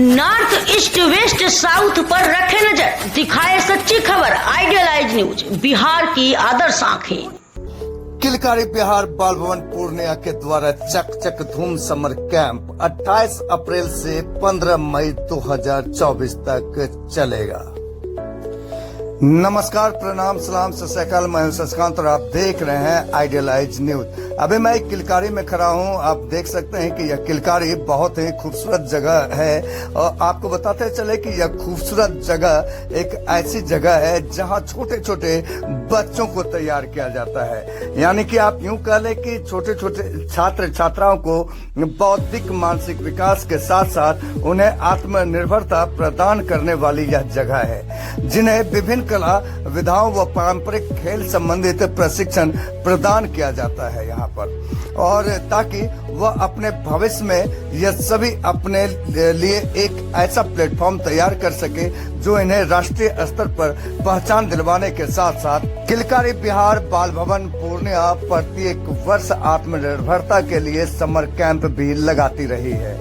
North east west south पर रखे नजर, दिखाए सच्ची खबर। आइडियलाइज न्यूज, बिहार की आदर्श आंखें। किलकारी बिहार बाल भवन पूर्णिया के द्वारा चक धूम समर कैंप 28 अप्रैल से 15 मई 2024 तक चलेगा। नमस्कार, प्रणाम, सलाम, सत श्री अकाल। मैं शशिकांत और आप देख रहे हैं आइडियलाइज न्यूज। अभी मैं किलकारी में खड़ा हूं। आप देख सकते हैं कि यह किलकारी बहुत ही खूबसूरत जगह है और आपको बताते चले कि यह खूबसूरत जगह एक ऐसी जगह है जहां छोटे छोटे बच्चों को तैयार किया जाता है। यानी कि आप यूं कह लें कि छोटे छोटे छात्र छात्राओं को बौद्धिक मानसिक विकास के साथ साथ उन्हें आत्मनिर्भरता प्रदान करने वाली यह जगह है, जिन्हें विभिन्न कला विधाओं व पारंपरिक खेल संबंधित प्रशिक्षण प्रदान किया जाता है यहाँ पर, और ताकि वह अपने भविष्य में यह सभी अपने लिए एक ऐसा प्लेटफॉर्म तैयार कर सके जो इन्हें राष्ट्रीय स्तर पर पहचान दिलवाने के साथ साथ किलकारी बिहार बाल भवन पूर्णिया प्रत्येक वर्ष आत्मनिर्भरता के लिए समर कैंप भी लगाती रही है।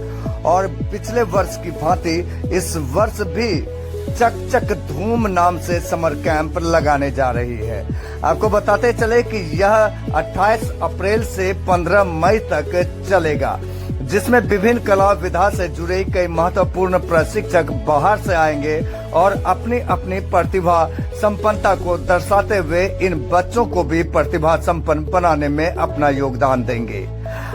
और पिछले वर्ष की भांति इस वर्ष भी चक धूम नाम से समर कैंप लगाने जा रही है। आपको बताते चले कि यह 28 अप्रैल से 15 मई तक चलेगा, जिसमें विभिन्न कला विधा से जुड़े कई महत्वपूर्ण प्रशिक्षक बाहर से आएंगे और अपनी अपनी प्रतिभा संपन्नता को दर्शाते हुए इन बच्चों को भी प्रतिभा संपन्न बनाने में अपना योगदान देंगे।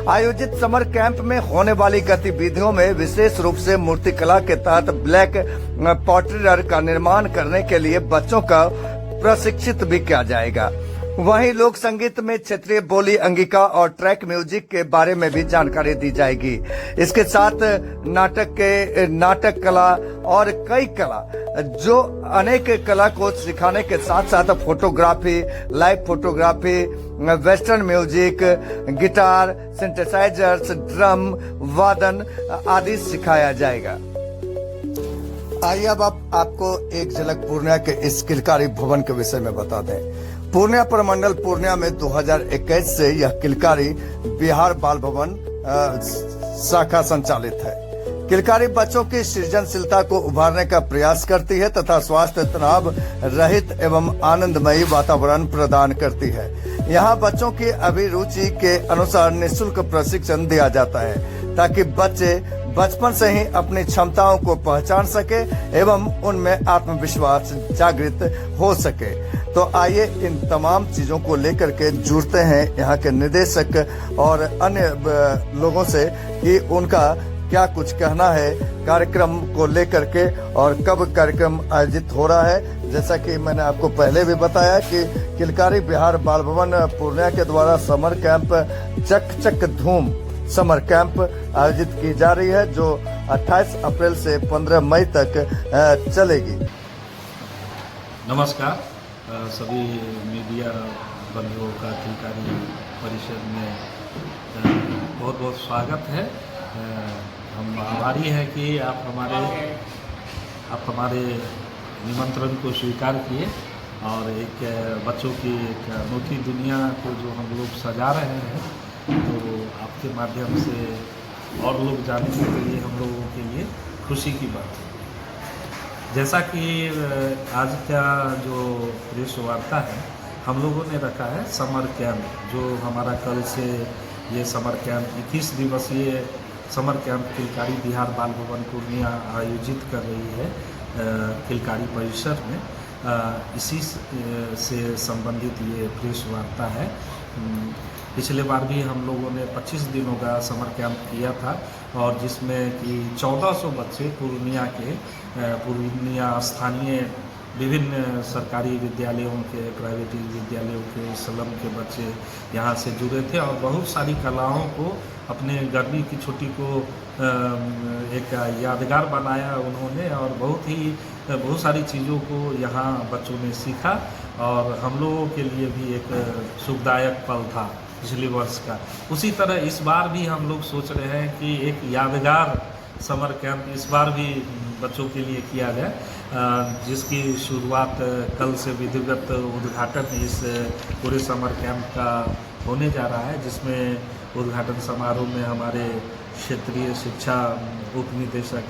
आयोजित समर कैंप में होने वाली गतिविधियों में विशेष रूप से मूर्तिकला के तहत ब्लैक पॉटरी का निर्माण करने के लिए बच्चों का प्रशिक्षित भी किया जाएगा। वहीं लोक संगीत में क्षेत्रीय बोली अंगिका और ट्रैक म्यूजिक के बारे में भी जानकारी दी जाएगी। इसके साथ नाटक कला और कई कला जो अनेक कला को सिखाने के साथ साथ photography, live photography, western music, guitar, synthesisers, drum वादन आदि सिखाया जाएगा। आइए अब आपको एक झलक पूर्णिया के इस किलकारी भवन के विषय में बता दें। पूर्णिया प्रमंडल पूर्णिया में 2021 से यह किलकारी बिहार बाल भवन शाखा संचालित है। किलकारी बच्चों की सृजनशीलता को उभारने का प्रयास करती है तथा स्वास्थ्य तनाव रहित एवं आनंदमयी वातावरण प्रदान करती है। यहाँ बच्चों की अभिरुचि के अनुसार निःशुल्क प्रशिक्षण दिया जाता है ताकि बच्चे बचपन से ही अपनी क्षमताओं को पहचान सके एवं उनमें आत्मविश्वास जागृत हो सके। तो आइए इन तमाम चीजों को लेकर के जुड़ते हैं यहाँ के निदेशक और अन्य लोगों से कि उनका क्या कुछ कहना है कार्यक्रम को लेकर के और कब कार्यक्रम आयोजित हो रहा है। जैसा कि मैंने आपको पहले भी बताया कि किलकारी बिहार बाल भवन पूर्णिया के द्वारा समर कैंप चक धूम समर कैंप आयोजित की जा रही है, जो 28 अप्रैल से 15 मई तक चलेगी। नमस्कार, सभी मीडिया बंधुओं का किलकारी परिषद में बहुत बहुत स्वागत है। हम आभारी हैं कि आप हमारे निमंत्रण को स्वीकार किए और एक बच्चों की एक अनूठी दुनिया को जो हम लोग सजा रहे हैं, तो आपके माध्यम से और लोग जानने के लिए हम लोगों के लिए खुशी की बात है। जैसा कि आज का जो प्रेस वार्ता है, हम लोगों ने रखा है समर कैंप, जो हमारा कल से ये समर कैंप 21 दिवसीय समर कैंप किलकारी बिहार बाल भवन पूर्णिया आयोजित कर रही है किलकारी परिसर में। इसी से संबंधित ये प्रेस वार्ता है। पिछले बार भी हम लोगों ने 25 दिनों का समर कैंप किया था और जिसमें कि 1400 बच्चे पूर्णिया स्थानीय विभिन्न सरकारी विद्यालयों के, प्राइवेट विद्यालयों के, स्लम के बच्चे यहाँ से जुड़े थे और बहुत सारी कलाओं को अपने गर्मी की छुट्टी को एक यादगार बनाया उन्होंने और बहुत सारी चीज़ों को यहाँ बच्चों ने सीखा और हम लोगों के लिए भी एक सुखदायक पल था पिछले वर्ष का। उसी तरह इस बार भी हम लोग सोच रहे हैं कि एक यादगार समर कैंप इस बार भी बच्चों के लिए किया जाए, जिसकी शुरुआत कल से विधिवत उद्घाटन इस पूरे समर कैंप का होने जा रहा है, जिसमें उद्घाटन समारोह में हमारे क्षेत्रीय शिक्षा उप निदेशक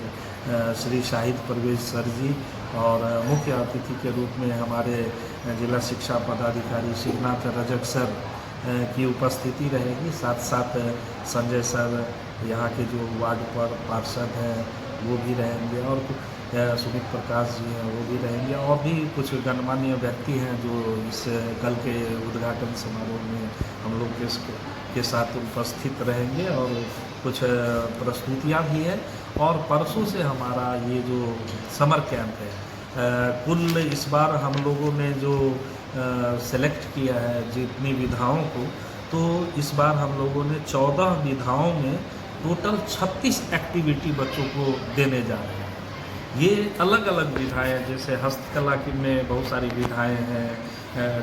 श्री शाहिद परवेज सर जी और मुख्य अतिथि के रूप में हमारे जिला शिक्षा पदाधिकारी शिवनाथ रजक सर की उपस्थिति रहेगी। साथ साथ संजय सर, यहाँ के जो वार्ड पर पार्षद हैं वो भी रहेंगे और सुमित प्रकाश जी हैं वो भी रहेंगे और भी कुछ गणमान्य व्यक्ति हैं जो इस कल के उद्घाटन समारोह में हम लोग के साथ उपस्थित रहेंगे और कुछ प्रस्तुतियाँ भी हैं। और परसों से हमारा ये जो समर कैंप है, कुल इस बार हम लोगों ने जो सेलेक्ट किया है जितनी विधाओं को, तो इस बार हम लोगों ने 14 विधाओं में टोटल 36 एक्टिविटी बच्चों को देने जा रहे हैं। ये अलग अलग विधाएँ, जैसे हस्तकला में बहुत सारी विधाएँ हैं,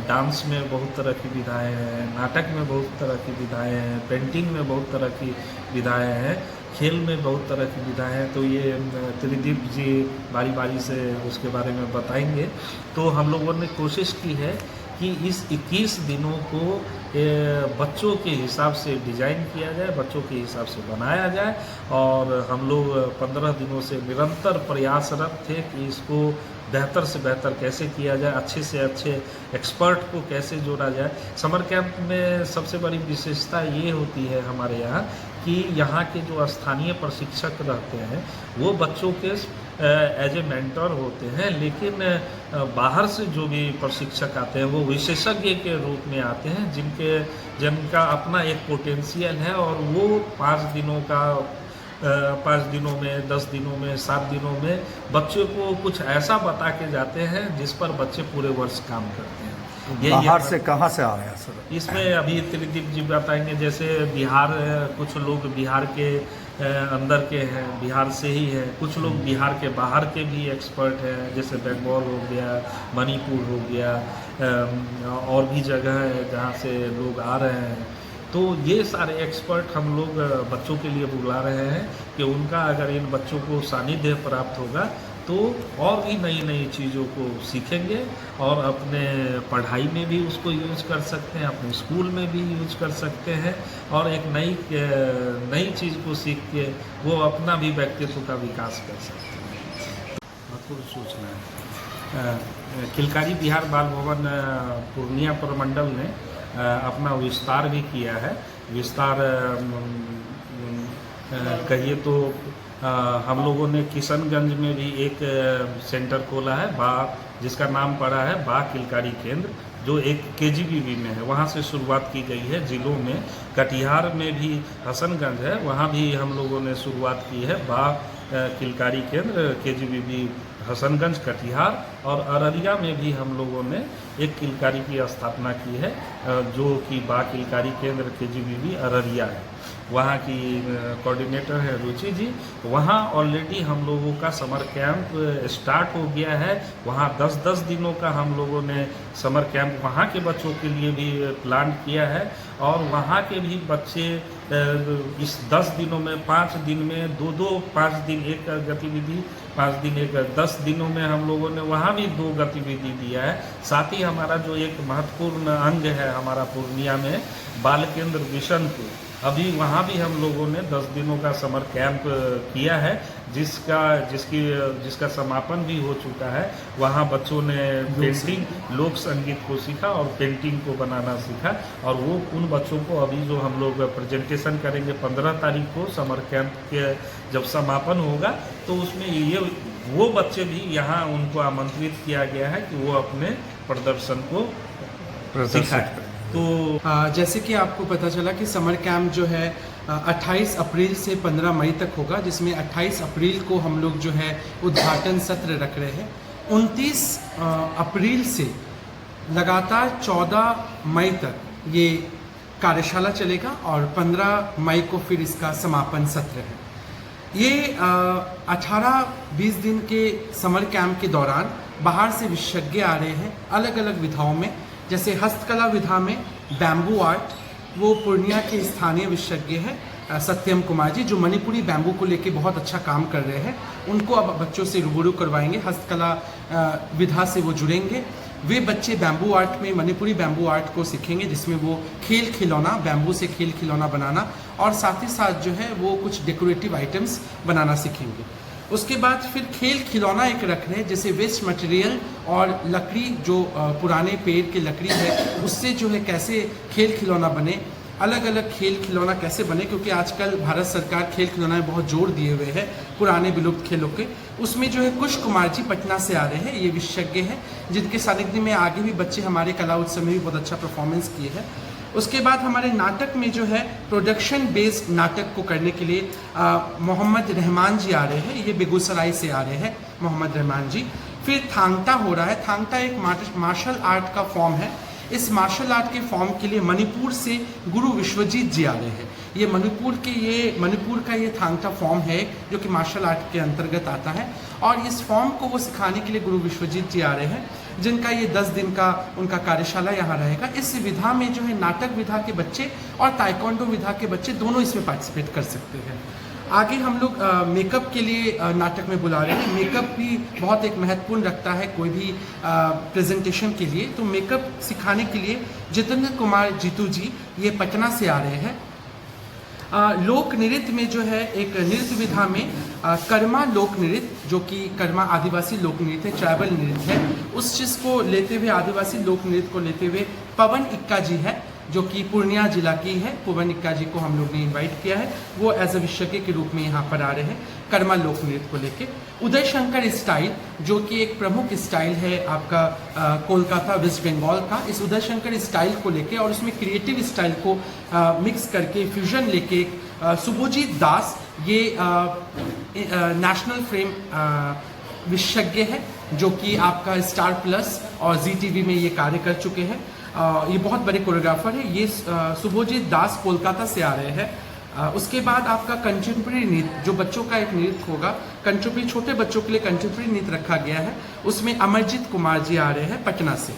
डांस में बहुत तरह की विधाएँ हैं, नाटक में बहुत तरह की विधाएँ हैं, पेंटिंग में बहुत तरह की विधाएँ हैं, खेल में बहुत तरह की विधाएँ हैं। तो ये त्रिदीप जी बारी बारी से उसके बारे में बताएंगे। तो हम लोगों ने कोशिश की है कि इस 21 दिनों को बच्चों के हिसाब से डिज़ाइन किया जाए, बच्चों के हिसाब से बनाया जाए। और हम लोग 15 दिनों से निरंतर प्रयासरत थे कि इसको बेहतर से बेहतर कैसे किया जाए, अच्छे से अच्छे एक्सपर्ट को कैसे जोड़ा जाए। समर कैंप में सबसे बड़ी विशेषता ये होती है हमारे यहाँ कि यहाँ के जो स्थानीय प्रशिक्षक रहते हैं वो बच्चों के एज ए मेंटर होते हैं, लेकिन बाहर से जो भी प्रशिक्षक आते हैं वो विशेषज्ञ के रूप में आते हैं जिनका अपना एक पोटेंशियल है और वो 5 दिनों में 10 दिनों में 7 दिनों में बच्चों को कुछ ऐसा बता के जाते हैं जिस पर बच्चे पूरे वर्ष काम करते हैं। बाहर से कहाँ से आ रहे हैं सर? इसमें अभी त्रिदीप जी बताएंगे। जैसे बिहार, कुछ लोग बिहार के अंदर के हैं, बिहार से ही हैं, कुछ लोग बिहार के बाहर के भी एक्सपर्ट हैं, जैसे बंगाल हो गया, मणिपुर हो गया, और भी जगह है जहाँ से लोग आ रहे हैं। तो ये सारे एक्सपर्ट हम लोग बच्चों के लिए बुला रहे हैं कि उनका अगर इन बच्चों को सानिध्य प्राप्त होगा तो और भी नई नई चीज़ों को सीखेंगे और अपने पढ़ाई में भी उसको यूज कर सकते हैं, अपने स्कूल में भी यूज कर सकते हैं और एक नई चीज़ को सीख के वो अपना भी व्यक्तित्व का विकास कर सकते हैं। महत्वपूर्ण सूचना है, किलकारी बिहार बाल भवन पूर्णिया प्रमंडल ने अपना विस्तार भी किया है। विस्तार कहिए तो हम लोगों ने किशनगंज में भी एक सेंटर खोला है, जिसका नाम पड़ा है बा किलकारी केंद्र, जो एक KGBV में है। वहाँ से शुरुआत की गई है जिलों में। कटिहार में भी हसनगंज है, वहाँ भी हम लोगों ने शुरुआत की है बा किलकारी केंद्र KGBV हसनगंज कटिहार। और अररिया में भी हम लोगों ने एक किलकारी की स्थापना की है जो कि बा किलकारी केंद्र KGBV अररिया है। वहाँ की कोऑर्डिनेटर है रुचि जी। वहाँ ऑलरेडी हम लोगों का समर कैंप स्टार्ट हो गया है। वहाँ 10-10 दिनों का हम लोगों ने समर कैंप वहाँ के बच्चों के लिए भी प्लान किया है और वहाँ के भी बच्चे इस 10 दिनों में 5 दिन में 2-2, 5 दिन एक गतिविधि, 5 दिन एक, 10 दिनों में हम लोगों ने वहाँ भी 2 गतिविधि दिया है। साथ ही हमारा जो एक महत्वपूर्ण अंग है हमारा पूर्णिया में बाल केंद्र बिशनपुर, अभी वहाँ भी हम लोगों ने 10 दिनों का समर कैंप किया है जिसका समापन भी हो चुका है। वहाँ बच्चों ने पेंटिंग, लोक संगीत को सीखा और पेंटिंग को बनाना सीखा और वो उन बच्चों को अभी जो हम लोग प्रेजेंटेशन करेंगे 15 तारीख को समर कैंप के जब समापन होगा तो उसमें वो बच्चे भी यहाँ उनको आमंत्रित किया गया है कि वो अपने प्रदर्शन को सिखाएं। तो जैसे कि आपको पता चला कि समर कैंप जो है 28 अप्रैल से 15 मई तक होगा, जिसमें 28 अप्रैल को हम लोग जो है उद्घाटन सत्र रख रहे हैं। 29 अप्रैल से लगातार 14 मई तक ये कार्यशाला चलेगा और 15 मई को फिर इसका समापन सत्र है। ये 18-20 दिन के समर कैंप के दौरान बाहर से विशेषज्ञ आ रहे हैं अलग अलग विधाओं में। जैसे हस्तकला विधा में बैम्बू आर्ट, वो पूर्णिया के स्थानीय विशेषज्ञ हैं सत्यम कुमार जी, जो मणिपुरी बैम्बू को लेके बहुत अच्छा काम कर रहे हैं। उनको अब बच्चों से रूबरू करवाएंगे, हस्तकला विधा से वो जुड़ेंगे। वे बच्चे बैम्बू आर्ट में मणिपुरी बैम्बू आर्ट को सीखेंगे, जिसमें वो खेल खिलौना, बैम्बू से खेल खिलौना बनाना और साथ ही साथ जो है वो कुछ डेकोरेटिव आइटम्स बनाना सीखेंगे। उसके बाद फिर खेल खिलौना एक रख रहे हैं, जैसे वेस्ट मटेरियल और लकड़ी जो पुराने पेड़ की लकड़ी है उससे जो है कैसे खेल खिलौना बने, अलग अलग खेल खिलौना कैसे बने, क्योंकि आजकल भारत सरकार खेल खिलौना में बहुत जोर दिए हुए है पुराने विलुप्त खेलों के। उसमें जो है कुश कुमार जी पटना से आ रहे हैं, ये विशेषज्ञ हैं जिनके सानिध्य में आगे भी बच्चे हमारे कला उत्सव में भी बहुत अच्छा परफॉर्मेंस किए हैं। उसके बाद हमारे नाटक में जो है प्रोडक्शन बेस्ड नाटक को करने के लिए मोहम्मद रहमान जी आ रहे हैं, ये बेगूसराय से आ रहे हैं मोहम्मद रहमान जी। फिर थांगटा हो रहा है, थांगटा एक मार्शल आर्ट का फॉर्म है। इस मार्शल आर्ट के फॉर्म के लिए मणिपुर से गुरु विश्वजीत जी आ रहे हैं। ये मणिपुर का ये थांगटा फॉर्म है जो कि मार्शल आर्ट के अंतर्गत आता है, और इस फॉर्म को वो सिखाने के लिए गुरु विश्वजीत जी आ रहे हैं, जिनका ये 10 दिन का उनका कार्यशाला यहाँ रहेगा। इस विधा में जो है नाटक विधा के बच्चे और ताइक्वांडो विधा के बच्चे दोनों इसमें पार्टिसिपेट कर सकते हैं। आगे हम लोग मेकअप के लिए नाटक में बुला रहे हैं। मेकअप भी बहुत एक महत्वपूर्ण रखता है कोई भी प्रेजेंटेशन के लिए, तो मेकअप सिखाने के लिए जितेंद्र कुमार जीतू जी ये पटना से आ रहे हैं। लोक नृत्य में जो है एक नृत्य विधा में कर्मा लोक नृत्य, जो कि कर्मा आदिवासी लोक नृत्य है, ट्राइबल नृत्य है, उस चीज़ को लेते हुए आदिवासी लोक नृत्य को लेते हुए पवन इक्का जी है जो कि पूर्णिया जिला की है। पवन इक्का जी को हम लोग ने इनवाइट किया है, वो एज अ विशेषज्ञ के रूप में यहाँ पर आ रहे हैं कर्मा लोक नृत्य को लेके। उदय शंकर स्टाइल जो कि एक प्रमुख स्टाइल है आपका कोलकाता वेस्ट बंगाल का, इस उदय शंकर स्टाइल को लेके और उसमें क्रिएटिव स्टाइल को मिक्स करके फ्यूजन लेके शुभजीत दास ये नेशनल फ्रेम विशेषज्ञ है जो कि आपका स्टार प्लस और ZTV में ये कार्य कर चुके हैं। ये बहुत बड़े कोरियोग्राफर है। ये शुभजीत दास कोलकाता से आ रहे हैं। उसके बाद आपका कंटेम्प्रेरी नृत्य जो बच्चों का एक नृत्य होगा, कंटेम्प्रेरी छोटे बच्चों के लिए कंटेम्प्रेरी नृत्य रखा गया है, उसमें अमरजीत कुमार जी आ रहे हैं पटना से।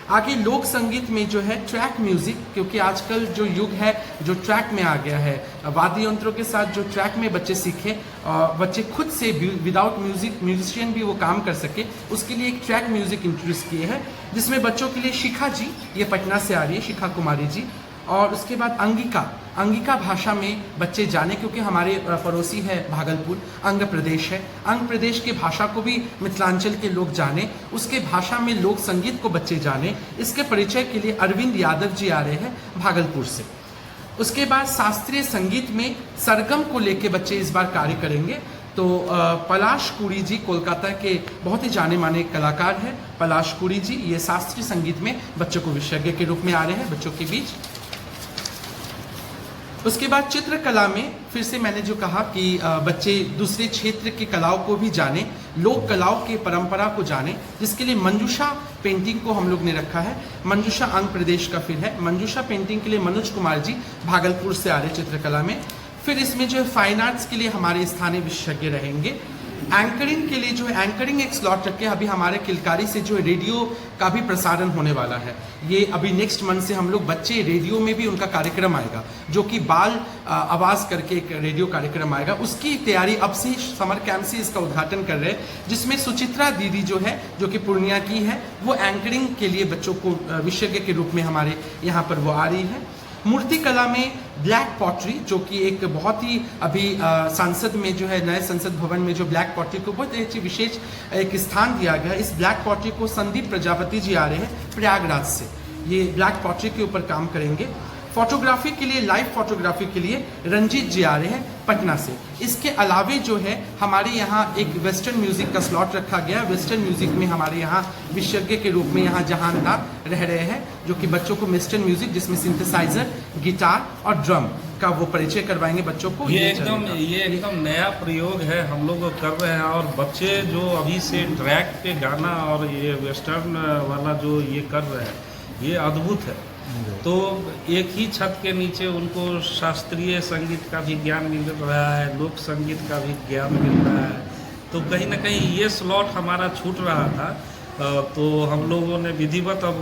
आगे लोक संगीत में जो है ट्रैक म्यूजिक, क्योंकि आजकल जो युग है जो ट्रैक में आ गया है, वाद्य यंत्रों के साथ जो ट्रैक में बच्चे सीखे, बच्चे खुद से विदाउट म्यूजिशियन भी वो काम कर सके, उसके लिए एक ट्रैक म्यूजिक इंट्रोड्यूस किए हैं, जिसमें बच्चों के लिए शिखा जी ये पटना से आ रही है, शिखा कुमारी जी। और उसके बाद अंगिका भाषा में बच्चे जाने, क्योंकि हमारे पड़ोसी है भागलपुर, अंग प्रदेश है, अंग प्रदेश के भाषा को भी मिथिलांचल के लोग जाने, उसके भाषा में लोक संगीत को बच्चे जाने, इसके परिचय के लिए अरविंद यादव जी आ रहे हैं भागलपुर से। उसके बाद शास्त्रीय संगीत में सरगम को लेके बच्चे इस बार कार्य करेंगे, तो पलाश कुड़ी जी कोलकाता के बहुत ही जाने माने कलाकार हैं। पलाश कुड़ी जी ये शास्त्रीय संगीत में बच्चों को विशेषज्ञ के रूप में आ रहे हैं बच्चों के बीच। उसके बाद चित्रकला में फिर से मैंने जो कहा कि बच्चे दूसरे क्षेत्र की कलाओं को भी जाने, लोक कलाओं की परंपरा को जाने, जिसके लिए मंजूषा पेंटिंग को हम लोग ने रखा है। मंजूषा आंध्र प्रदेश का फिर है। मंजूषा पेंटिंग के लिए मनोज कुमार जी भागलपुर से आ रहे चित्रकला में। फिर इसमें जो है फाइन आर्ट्स के लिए हमारे स्थानीय विशेषज्ञ रहेंगे। एंकरिंग के लिए जो है एंकरिंग एक स्लॉट रखे, अभी हमारे किलकारी से जो है रेडियो का भी प्रसारण होने वाला है। ये अभी नेक्स्ट मंथ से हम लोग बच्चे रेडियो में भी उनका कार्यक्रम आएगा, जो कि बाल आवाज़ करके एक रेडियो कार्यक्रम आएगा, उसकी तैयारी अब से समर कैंप से इसका उद्घाटन कर रहे हैं, जिसमें सुचित्रा दीदी जो है जो कि पूर्णिया की है, वो एंकरिंग के लिए बच्चों को विशेषज्ञ के रूप में हमारे यहाँ पर वो आ रही है। मूर्ति कला में ब्लैक पॉटरी, जो कि एक बहुत ही अभी संसद में जो है नए संसद भवन में जो ब्लैक पॉटरी को बहुत अच्छी विशेष एक स्थान दिया गया है। इस ब्लैक पॉटरी को संदीप प्रजापति जी आ रहे हैं प्रयागराज से, ये ब्लैक पॉटरी के ऊपर काम करेंगे। फोटोग्राफी के लिए, लाइव फोटोग्राफी के लिए रंजीत जी आ रहे हैं पटना से। इसके अलावे जो है हमारे यहाँ एक वेस्टर्न म्यूजिक का स्लॉट रखा गया है। वेस्टर्न म्यूजिक में हमारे यहाँ विशेषज्ञ के रूप में यहाँ जहानदार रह रहे हैं, जो कि बच्चों को वेस्टर्न म्यूजिक जिसमें सिंथेसाइजर, गिटार और ड्रम का वो परिचय करवाएंगे बच्चों को। ये एकदम नया प्रयोग है, हम लोग कर रहे हैं, और बच्चे जो अभी से ट्रैक पे गाना और ये वेस्टर्न वाला जो ये कर रहे हैं, ये अद्भुत है। तो एक ही छत के नीचे उनको शास्त्रीय संगीत का भी ज्ञान मिल रहा है, लोक संगीत का भी ज्ञान मिल रहा है। तो कहीं ना कहीं ये स्लॉट हमारा छूट रहा था, तो हम लोगों ने विधिवत अब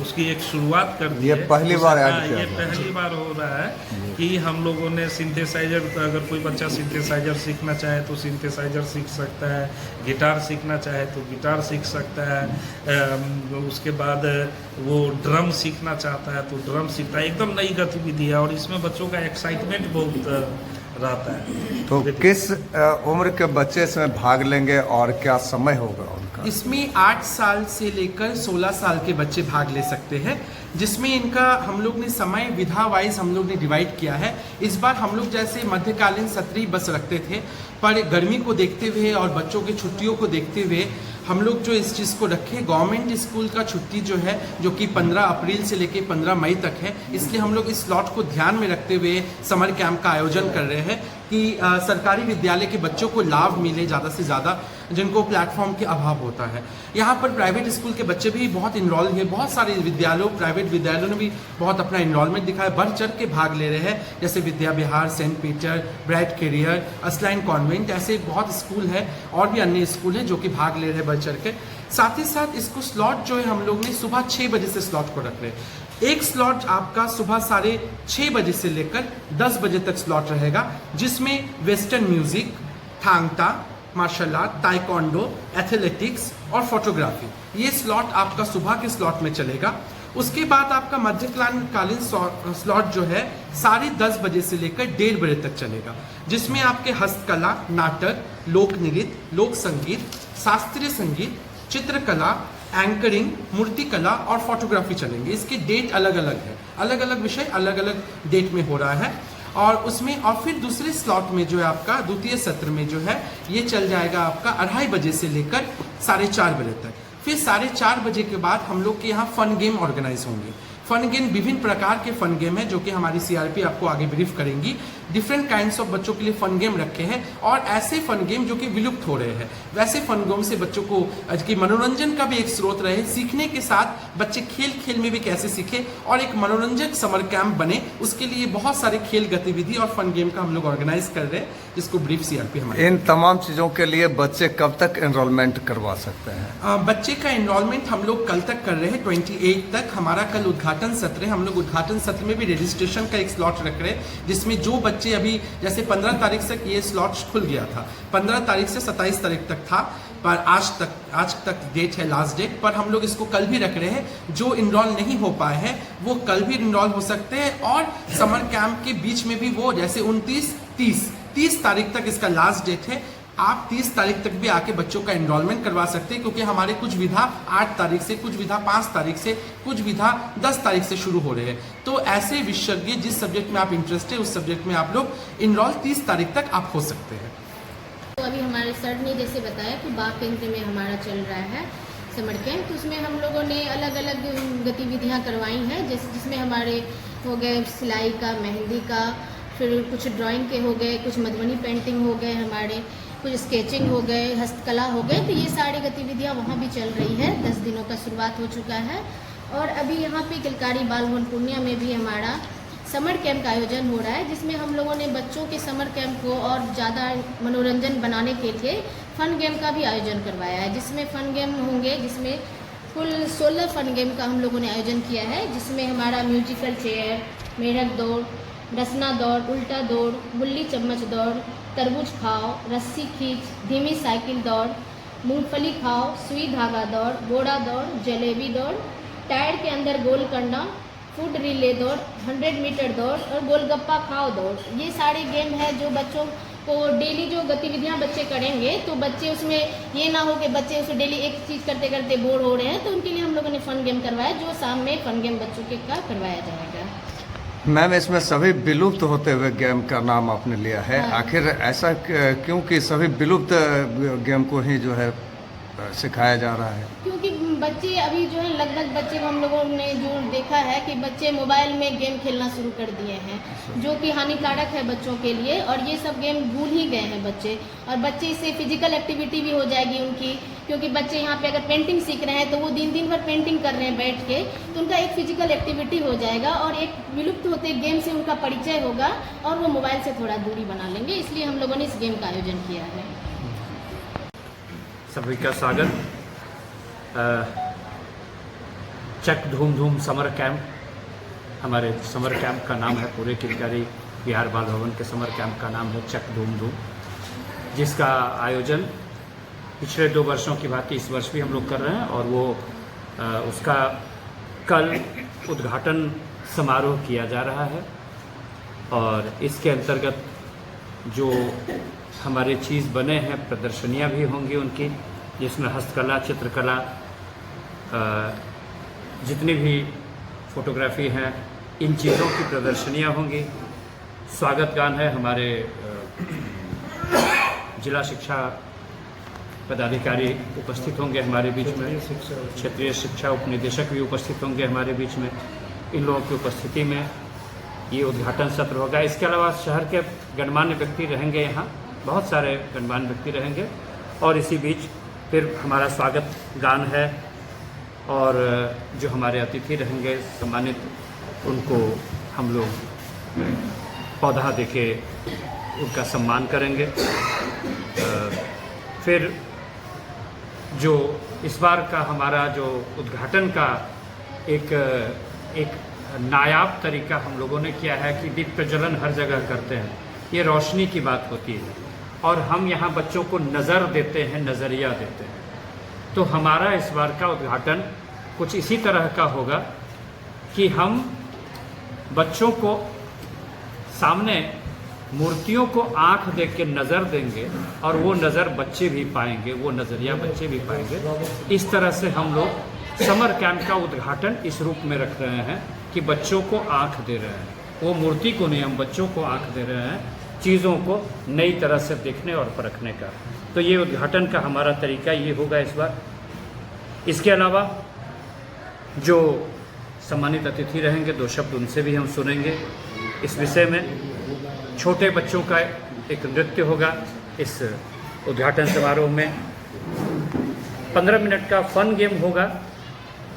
उसकी एक शुरुआत कर दी है। ये पहली बार ये पहली बार हो रहा है कि हम लोगों ने सिंथेसाइजर, अगर कोई बच्चा सिंथेसाइजर सीखना चाहे तो सिंथेसाइजर सीख सकता है, गिटार सीखना चाहे तो गिटार सीख सकता है, उसके बाद वो ड्रम सीखना चाहता है तो ड्रम सीखता है। एकदम नई गतिविधि है और इसमें बच्चों का एक्साइटमेंट बहुत रहता है। तो किस उम्र के बच्चे इसमें भाग लेंगे और क्या समय होगा उनका? इसमें 8 साल से लेकर 16 साल के बच्चे भाग ले सकते हैं, जिसमें इनका हम लोग ने समय विधा वाइज हम लोग ने डिवाइड किया है। इस बार हम लोग जैसे मध्यकालीन सत्रीय बस रखते थे, पर गर्मी को देखते हुए और बच्चों की छुट्टियों को देखते हुए हम लोग जो इस चीज़ को रखे, गवर्नमेंट स्कूल का छुट्टी जो है जो कि 15 अप्रैल से लेकर 15 मई तक है, इसलिए हम लोग इस स्लॉट को ध्यान में रखते हुए समर कैंप का आयोजन कर रहे हैं कि सरकारी विद्यालय के बच्चों को लाभ मिले ज़्यादा से ज़्यादा, जिनको प्लेटफॉर्म के अभाव होता है। यहाँ पर प्राइवेट स्कूल के बच्चे भी बहुत इनरोल हुए, बहुत सारे विद्यालयों प्राइवेट विद्यालयों ने भी बहुत अपना इन्वॉल्वमेंट दिखाया, बढ़ चढ़ के भाग ले रहे हैं, जैसे Vidya Vihar, Saint Peter, Bright Career, असलाइन कॉन्वेंट, ऐसे बहुत स्कूल है और भी अन्य स्कूल हैं जो कि भाग ले रहे हैं बढ़ चढ़ के। साथ ही साथ इसको स्लॉट जो है हम लोग ने सुबह 6 बजे से स्लॉट को रख रहे हैं। एक स्लॉट आपका सुबह 6:30 बजे से लेकर 10 बजे तक स्लॉट रहेगा, जिसमें western music, Thangta, martial art, taekwondo, athletics और फोटोग्राफी, ये स्लॉट आपका सुबह के स्लॉट में चलेगा। उसके बाद आपका मध्यकालीन स्लॉट जो है 10:30 बजे से लेकर 1:30 बजे तक चलेगा, जिसमें आपके हस्तकला, नाटक, लोक नृत्य, लोक संगीत, शास्त्रीय संगीत, चित्रकला, एंकरिंग, मूर्तिकला और फोटोग्राफी चलेंगे। इसके डेट अलग अलग है, अलग अलग विषय अलग अलग डेट में हो रहा है। और उसमें और फिर दूसरे स्लॉट में जो है आपका द्वितीय सत्र में जो है ये चल जाएगा आपका 2:30 बजे से लेकर 4:30 बजे तक। फिर 4:30 बजे के बाद हम लोग के यहाँ फन गेम ऑर्गेनाइज होंगे। फन गेम विभिन्न प्रकार के फन गेम है जो कि हमारी सीआरपी आपको आगे ब्रीफ करेंगी। डिफरेंट काइंड्स ऑफ बच्चों के लिए फन गेम रखे हैं और ऐसे फन गेम जो कि विलुप्त हो रहे हैं, वैसे फन गेम से बच्चों को कि मनोरंजन का भी एक स्रोत रहे, सीखने के साथ बच्चे खेल खेल में भी कैसे सीखे और एक मनोरंजक समर कैंप बने, उसके लिए बहुत सारे खेल गतिविधि और फन गेम का हम लोग ऑर्गेनाइज कर रहे हैं, जिसको ब्रीफ सीआरपी हमारे। इन तमाम चीज़ों के लिए बच्चे कब तक एनरोलमेंट करवा सकते हैं? बच्चे का एनरोलमेंट हम लोग कल तक कर रहे हैं, 28 तक। हमारा कल उद्घाटन सत्र है, हम लोग उद्घाटन सत्र में भी रजिस्ट्रेशन का एक स्लॉट रख रहे हैं, जिसमें जो बच्चे अभी जैसे 15 तारीख तक ये स्लॉट खुल गया था, 15 तारीख से 27 तारीख तक था, पर आज तक डेट है लास्ट डेट, पर हम लोग इसको कल भी रख रहे हैं। जो इनरोल नहीं हो पाए हैं वो कल भी इनरोल हो सकते हैं और समर कैंप के बीच में भी वो जैसे 29, 30 तारीख तक इसका लास्ट डेट है। आप 30 तारीख तक भी आके बच्चों का एनरोलमेंट करवा सकते हैं, क्योंकि हमारे कुछ विधा 8 तारीख से, कुछ विधा 5 तारीख से, कुछ विधा 10 तारीख से शुरू हो रहे हैं। तो ऐसे विशेषज्ञ जिस सब्जेक्ट में आप इंटरेस्ट है उस सब्जेक्ट में आप लोग इनरोल 30 तारीख तक आप हो सकते हैं। तो अभी हमारे सर ने जैसे बताया कि बाग केंद्र में हमारा चल रहा है समर कैंप, तो उसमें हम लोगों ने अलग अलग गतिविधियाँ करवाई हैं, जैसे जिसमें हमारे हो गए सिलाई का, मेहंदी का, फिर कुछ ड्राइंग के हो गए, कुछ मधुबनी पेंटिंग हो गए, हमारे कुछ स्केचिंग हो गए, हस्तकला हो गए। तो ये सारी गतिविधियाँ वहाँ भी चल रही है। 10 दिनों का शुरुआत हो चुका है और अभी यहाँ पे किलकारी बाल भवन पूर्णिया में भी हमारा समर कैंप का आयोजन हो रहा है, जिसमें हम लोगों ने बच्चों के समर कैंप को और ज़्यादा मनोरंजन बनाने के लिए फ़न गेम का भी आयोजन करवाया है, जिसमें फ़न गेम होंगे, जिसमें कुल 16 फ़न गेम का हम लोगों ने आयोजन किया है, जिसमें हमारा म्यूजिकल चेयर, मेढक दौड़, रसना दौड़, उल्टा दौड़, गुल्ली चम्मच दौड़, तरबूज खाओ, रस्सी खींच, धीमी साइकिल दौड़, मूंगफली खाओ, सुई धागा दौड़, घोड़ा दौड़, जलेबी दौड़, टायर के अंदर गोल करना, फूड रिले दौड़, 100 मीटर दौड़ और गोलगप्पा खाओ दौड़। ये सारे गेम है जो बच्चों को डेली जो गतिविधियां बच्चे करेंगे, तो बच्चे उसमें ये ना हो कि बच्चे उसमें डेली एक चीज़ करते करते बोर हो रहे हैं, तो उनके लिए हम लोगों ने फ़न गेम करवाया, जो शाम में फ़न गेम बच्चों के का करवाया जाएगा। मैम, इसमें सभी विलुप्त होते हुए गेम का नाम आपने लिया है, हाँ। आखिर ऐसा क्यों कि सभी विलुप्त गेम को ही जो है सिखाया जा रहा है? क्योंकि बच्चे अभी जो है लगभग बच्चे को हम लोगों ने जो देखा है कि बच्चे मोबाइल में गेम खेलना शुरू कर दिए हैं, जो कि हानिकारक है बच्चों के लिए, और ये सब गेम भूल ही गए हैं बच्चे। और बच्चे इससे फिजिकल एक्टिविटी भी हो जाएगी उनकी, क्योंकि बच्चे यहाँ पे अगर पेंटिंग सीख रहे हैं तो वो दिन भर पेंटिंग कर रहे हैं बैठ के, तो उनका एक फिजिकल एक्टिविटी हो जाएगा और एक विलुप्त होते गेम से उनका परिचय होगा और वो मोबाइल से थोड़ा दूरी बना लेंगे। इसलिए हम लोगों ने इस गेम का आयोजन किया है। सभी का स्वागत। चक धूम धूम समर कैंप, हमारे समर कैंप का नाम है, पूरे किलकारी बिहार बाल भवन के समर कैंप का नाम है चक धूम धूम, जिसका आयोजन पिछले 2 वर्षों की भांति इस वर्ष भी हम लोग कर रहे हैं। और वो उसका कल उद्घाटन समारोह किया जा रहा है और इसके अंतर्गत जो हमारे चीज़ बने हैं, प्रदर्शनियाँ भी होंगी उनकी, जिसमें हस्तकला, चित्रकला, जितनी भी फोटोग्राफी हैं, इन चीज़ों की प्रदर्शनियाँ होंगी। स्वागत गान है, हमारे जिला शिक्षा पदाधिकारी उपस्थित होंगे हमारे बीच में, क्षेत्रीय शिक्षा उपनिदेशक भी उपस्थित होंगे हमारे बीच में। इन लोगों की उपस्थिति में ये उद्घाटन सत्र होगा। इसके अलावा शहर के गणमान्य व्यक्ति रहेंगे, यहाँ बहुत सारे गणमान्य व्यक्ति रहेंगे। और इसी बीच फिर हमारा स्वागत गान है, और जो हमारे अतिथि रहेंगे सम्मानित, उनको हम लोग पौधा देके उनका सम्मान करेंगे। फिर जो इस बार का हमारा जो उद्घाटन का एक नायाब तरीका हम लोगों ने किया है कि दीप प्रज्वलन हर जगह करते हैं, ये रोशनी की बात होती है, और हम यहाँ बच्चों को नज़र देते हैं, नज़रिया देते हैं। तो हमारा इस बार का उद्घाटन कुछ इसी तरह का होगा कि हम बच्चों को सामने मूर्तियों को आंख देख के नज़र देंगे, और वो नज़र बच्चे भी पाएंगे, वो नज़रिया बच्चे भी पाएंगे। इस तरह से हम लोग समर कैंप का उद्घाटन इस रूप में रख रहे हैं कि बच्चों को आंख दे रहे हैं, वो मूर्ति को नहीं, हम बच्चों को आंख दे रहे हैं, चीज़ों को नई तरह से देखने और परखने का। तो ये उद्घाटन का हमारा तरीका ये होगा इस बार। इसके अलावा जो सम्मानित अतिथि रहेंगे, 2 शब्द उनसे भी हम सुनेंगे इस विषय में। छोटे बच्चों का एक नृत्य होगा इस उद्घाटन समारोह में। 15 मिनट का फन गेम होगा,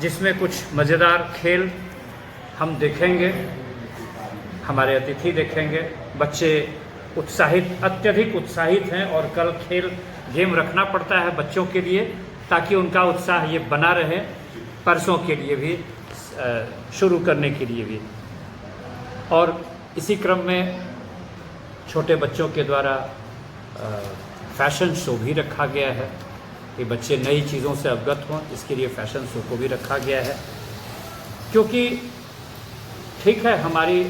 जिसमें कुछ मज़ेदार खेल हम देखेंगे, हमारे अतिथि देखेंगे। बच्चे उत्साहित, अत्यधिक उत्साहित हैं, और कल खेल गेम रखना पड़ता है बच्चों के लिए, ताकि उनका उत्साह ये बना रहे परसों के लिए भी, शुरू करने के लिए भी। और इसी क्रम में छोटे बच्चों के द्वारा फैशन शो भी रखा गया है कि बच्चे नई चीज़ों से अवगत हों, इसके लिए फैशन शो को भी रखा गया है। क्योंकि ठीक है, हमारी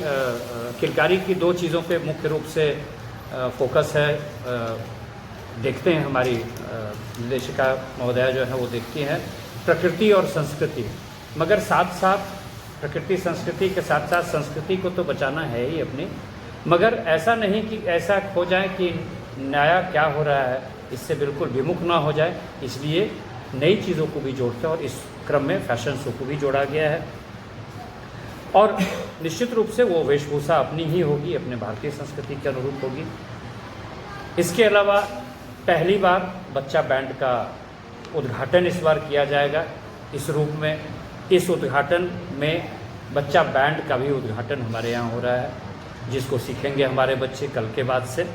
किलकारी की 2 चीज़ों पे मुख्य रूप से फोकस है। देखते हैं हमारी निर्देशिका महोदया जो है वो देखती हैं प्रकृति और संस्कृति, मगर साथ साथ प्रकृति संस्कृति के साथ साथ संस्कृति को तो बचाना है ही अपनी, मगर ऐसा नहीं कि ऐसा हो जाए कि नया क्या हो रहा है इससे बिल्कुल विमुख ना हो जाए। इसलिए नई चीज़ों को भी जोड़ते हैं, और इस क्रम में फैशन शो को भी जोड़ा गया है। और निश्चित रूप से वो वेशभूषा अपनी ही होगी, अपने भारतीय संस्कृति के अनुरूप होगी। इसके अलावा पहली बार बच्चा बैंड का उद्घाटन इस बार किया जाएगा इस रूप में। इस उद्घाटन में बच्चा बैंड का भी उद्घाटन हमारे यहाँ हो रहा है, जिसको सीखेंगे हमारे बच्चे कल के बाद से।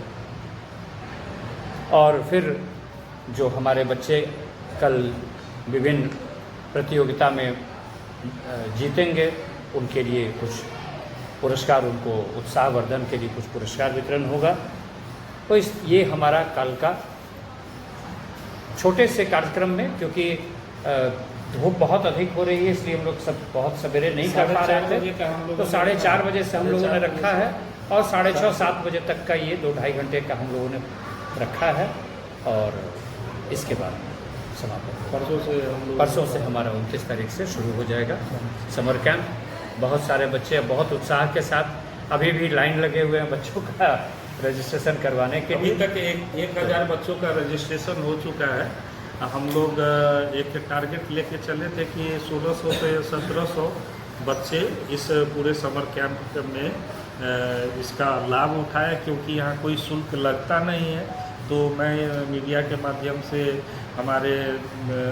और फिर जो हमारे बच्चे कल विभिन्न प्रतियोगिता में जीतेंगे, उनके लिए कुछ पुरस्कार, उनको उत्साहवर्धन के लिए कुछ पुरस्कार वितरण होगा। तो ये हमारा कल का छोटे से कार्यक्रम में, क्योंकि धूप बहुत अधिक हो रही है, इसलिए हम लोग सब बहुत सवेरे नहीं कर पा रहे थे, तो 4:30 बजे से हम लोगों ने रखा है, और 6:30-7 बजे तक का ये 2-2.5 घंटे का हम लोगों ने रखा है। और इसके बाद समापन परसों से हमारा 29 तारीख से शुरू हो जाएगा समर कैंप। बहुत सारे बच्चे बहुत उत्साह के साथ अभी भी लाइन लगे हुए हैं बच्चों का रजिस्ट्रेशन करवाने के लिए। अभी तक 1000 बच्चों का रजिस्ट्रेशन हो चुका है। हम लोग एक टारगेट लेके चले थे कि 1600 से 1700 बच्चे इस पूरे समर कैंप में इसका लाभ उठाए, क्योंकि यहाँ कोई शुल्क लगता नहीं है। तो मैं मीडिया के माध्यम से हमारे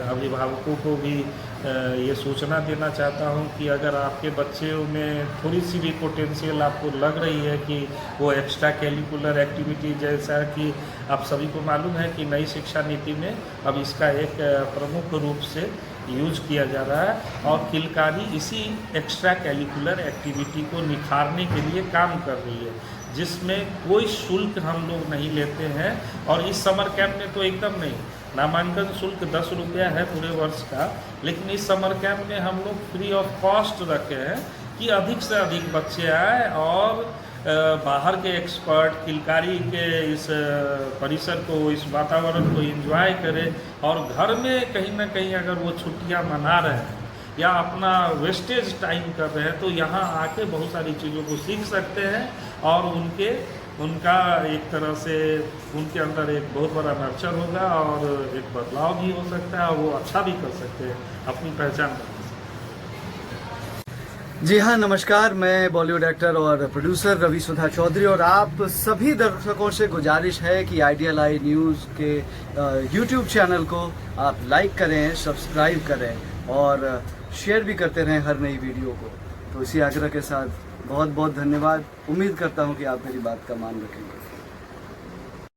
अभिभावकों को भी ये सूचना देना चाहता हूँ कि अगर आपके बच्चे में थोड़ी सी भी पोटेंशियल आपको लग रही है कि वो एक्स्ट्रा कैरिकुलर एक्टिविटी, जैसा कि आप सभी को मालूम है कि नई शिक्षा नीति में अब इसका एक प्रमुख रूप से यूज किया जा रहा है, और किलकारी इसी एक्स्ट्रा कैरिकुलर एक्टिविटी को निखारने के लिए काम कर रही है, जिसमें कोई शुल्क हम लोग नहीं लेते हैं। और इस समर कैंप में तो एकदम नहीं, नामांकन शुल्क 10 रुपया है पूरे वर्ष का, लेकिन इस समर कैंप में हम लोग फ्री ऑफ कॉस्ट रखे हैं कि अधिक से अधिक बच्चे आए और बाहर के एक्सपर्ट किलकारी के इस परिसर को, इस वातावरण को एंजॉय करें और घर में कहीं ना कहीं अगर वो छुट्टियां मना रहे हैं या अपना वेस्टेज टाइम कर रहे हैं तो यहाँ आके बहुत सारी चीज़ों को सीख सकते हैं और उनका एक तरह से उनके अंदर एक बहुत बड़ा नर्चर होगा और एक बदलाव भी हो सकता है और वो अच्छा भी कर सकते हैं, अपनी पहचान बना सकते हैं। जी हाँ, नमस्कार। मैं बॉलीवुड एक्टर और प्रोड्यूसर रवि सुधा चौधरी और आप सभी दर्शकों से गुजारिश है कि आइडियल आई न्यूज़ के यूट्यूब चैनल को आप लाइक करें, सब्सक्राइब करें और शेयर भी करते रहें हर नई वीडियो को। तो इसी आग्रह के साथ बहुत बहुत धन्यवाद। उम्मीद करता हूँ कि आप मेरी बात का मान रखेंगे।